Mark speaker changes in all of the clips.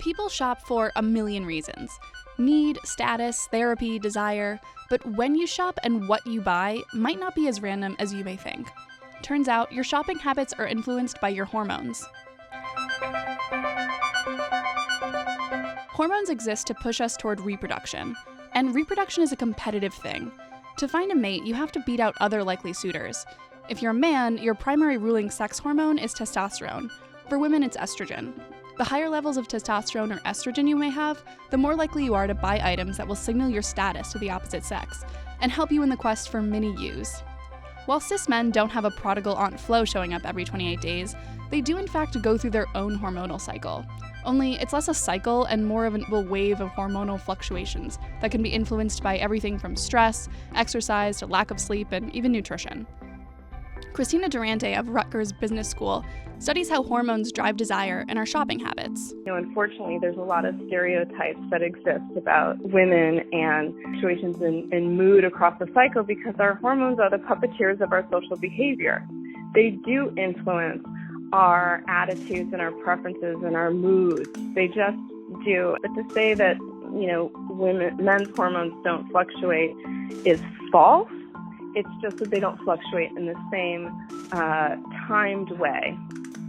Speaker 1: People shop for a million reasons. Need, status, therapy, desire. But when you shop and what you buy might not be as random as you may think. Turns out your shopping habits are influenced by your hormones. Hormones exist to push us toward reproduction. And reproduction is a competitive thing. To find a mate, you have to beat out other likely suitors. If you're a man, your primary ruling sex hormone is testosterone. For women, it's estrogen. The higher levels of testosterone or estrogen you may have, the more likely you are to buy items that will signal your status to the opposite sex and help you in the quest for mini-yous. While cis men don't have a prodigal Aunt Flo showing up every 28 days, they do in fact go through their own hormonal cycle. Only it's less a cycle and more of a wave of hormonal fluctuations that can be influenced by everything from stress, exercise, to lack of sleep, and even nutrition. Christina Durante of Rutgers Business School studies how hormones drive desire and our shopping habits.
Speaker 2: Unfortunately, there's a lot of stereotypes that exist about women and situations in mood across the cycle because our hormones are the puppeteers of our social behavior. They do influence our attitudes and our preferences and our moods. They just do. But to say that, men's hormones don't fluctuate is false. It's just that they don't fluctuate in the same timed way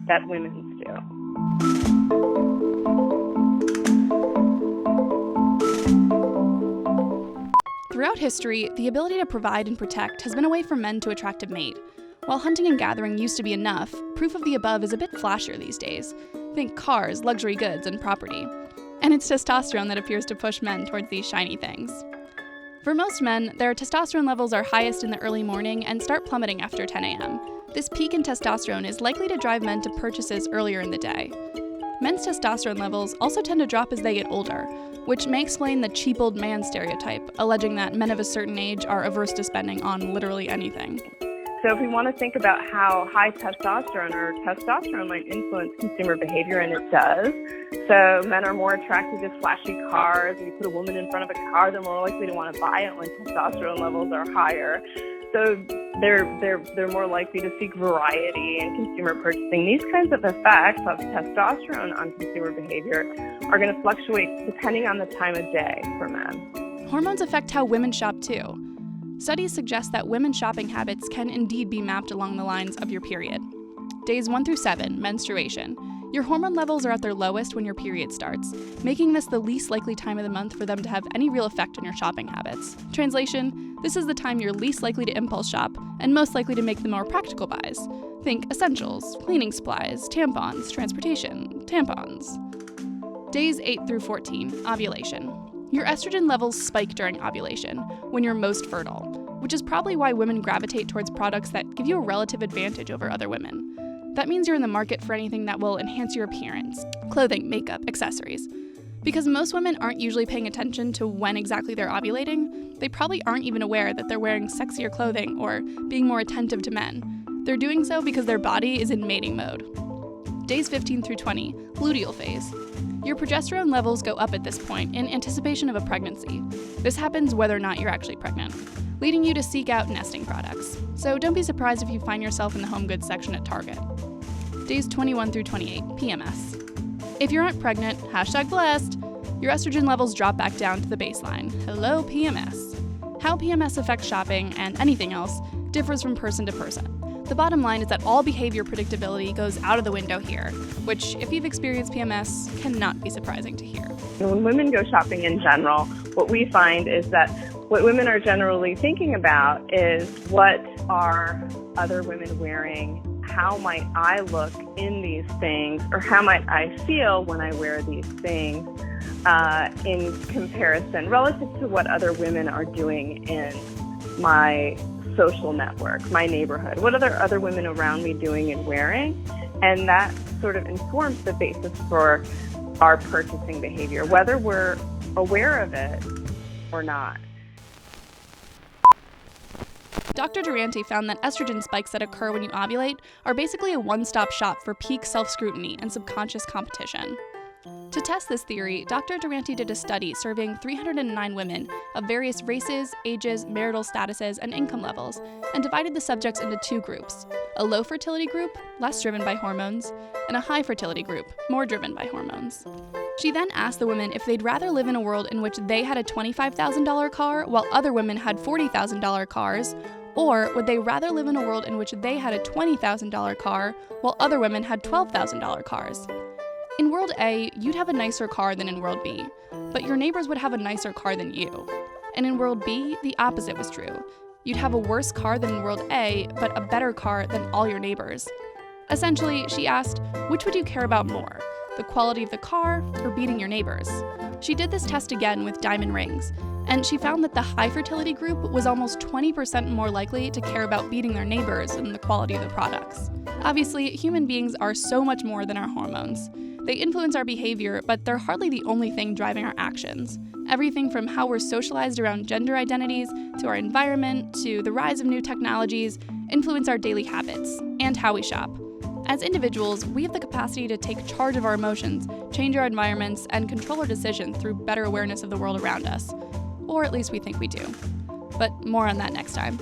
Speaker 2: that women's do.
Speaker 1: Throughout history, the ability to provide and protect has been a way for men to attract a mate. While hunting and gathering used to be enough, proof of the above is a bit flashier these days. Think cars, luxury goods, and property. And it's testosterone that appears to push men towards these shiny things. For most men, their testosterone levels are highest in the early morning and start plummeting after 10 a.m. This peak in testosterone is likely to drive men to purchases earlier in the day. Men's testosterone levels also tend to drop as they get older, which may explain the cheap old man stereotype, alleging that men of a certain age are averse to spending on literally anything.
Speaker 2: So if we want to think about how high testosterone might influence consumer behavior, and it does. So men are more attracted to flashy cars. If you put a woman in front of a car, they're more likely to want to buy it when testosterone levels are higher. So they're more likely to seek variety in consumer purchasing. These kinds of effects of testosterone on consumer behavior are going to fluctuate depending on the time of day for men.
Speaker 1: Hormones affect how women shop too. Studies suggest that women's shopping habits can indeed be mapped along the lines of your period. Days 1 through 7, menstruation. Your hormone levels are at their lowest when your period starts, making this the least likely time of the month for them to have any real effect on your shopping habits. Translation, this is the time you're least likely to impulse shop and most likely to make the more practical buys. Think essentials, cleaning supplies, tampons, transportation, tampons. Days 8 through 14, ovulation. Your estrogen levels spike during ovulation, when you're most fertile, which is probably why women gravitate towards products that give you a relative advantage over other women. That means you're in the market for anything that will enhance your appearance, clothing, makeup, accessories. Because most women aren't usually paying attention to when exactly they're ovulating, they probably aren't even aware that they're wearing sexier clothing or being more attentive to men. They're doing so because their body is in mating mode. Days 15 through 20, luteal phase. Your progesterone levels go up at this point in anticipation of a pregnancy. This happens whether or not you're actually pregnant, leading you to seek out nesting products. So don't be surprised if you find yourself in the home goods section at Target. Days 21 through 28, PMS. If you aren't pregnant, #blessed, your estrogen levels drop back down to the baseline. Hello, PMS. How PMS affects shopping and anything else differs from person to person. The bottom line is that all behavior predictability goes out of the window here, which, if you've experienced PMS, cannot be surprising to hear.
Speaker 2: When women go shopping in general, what we find is that what women are generally thinking about is, what are other women wearing? How might I look in these things? Or how might I feel when I wear these things in comparison relative to what other women are doing in my social network, my neighborhood? What are other women around me doing and wearing? And that sort of informs the basis for our purchasing behavior, whether we're aware of it or not.
Speaker 1: Dr. Durante found that estrogen spikes that occur when you ovulate are basically a one-stop shop for peak self-scrutiny and subconscious competition. To test this theory, Dr. Durante did a study surveying 309 women of various races, ages, marital statuses, and income levels, and divided the subjects into two groups: a low fertility group, less driven by hormones, and a high fertility group, more driven by hormones. She then asked the women if they'd rather live in a world in which they had a $25,000 car while other women had $40,000 cars, or would they rather live in a world in which they had a $20,000 car while other women had $12,000 cars? In World A, you'd have a nicer car than in World B, but your neighbors would have a nicer car than you. And in World B, the opposite was true. You'd have a worse car than in World A, but a better car than all your neighbors. Essentially, she asked, which would you care about more, the quality of the car or beating your neighbors? She did this test again with diamond rings, and she found that the high fertility group was almost 20% more likely to care about beating their neighbors than the quality of the products. Obviously, human beings are so much more than our hormones. They influence our behavior, but they're hardly the only thing driving our actions. Everything from how we're socialized around gender identities, to our environment, to the rise of new technologies, influence our daily habits, and how we shop. As individuals, we have the capacity to take charge of our emotions, change our environments, and control our decisions through better awareness of the world around us. Or at least we think we do. But more on that next time.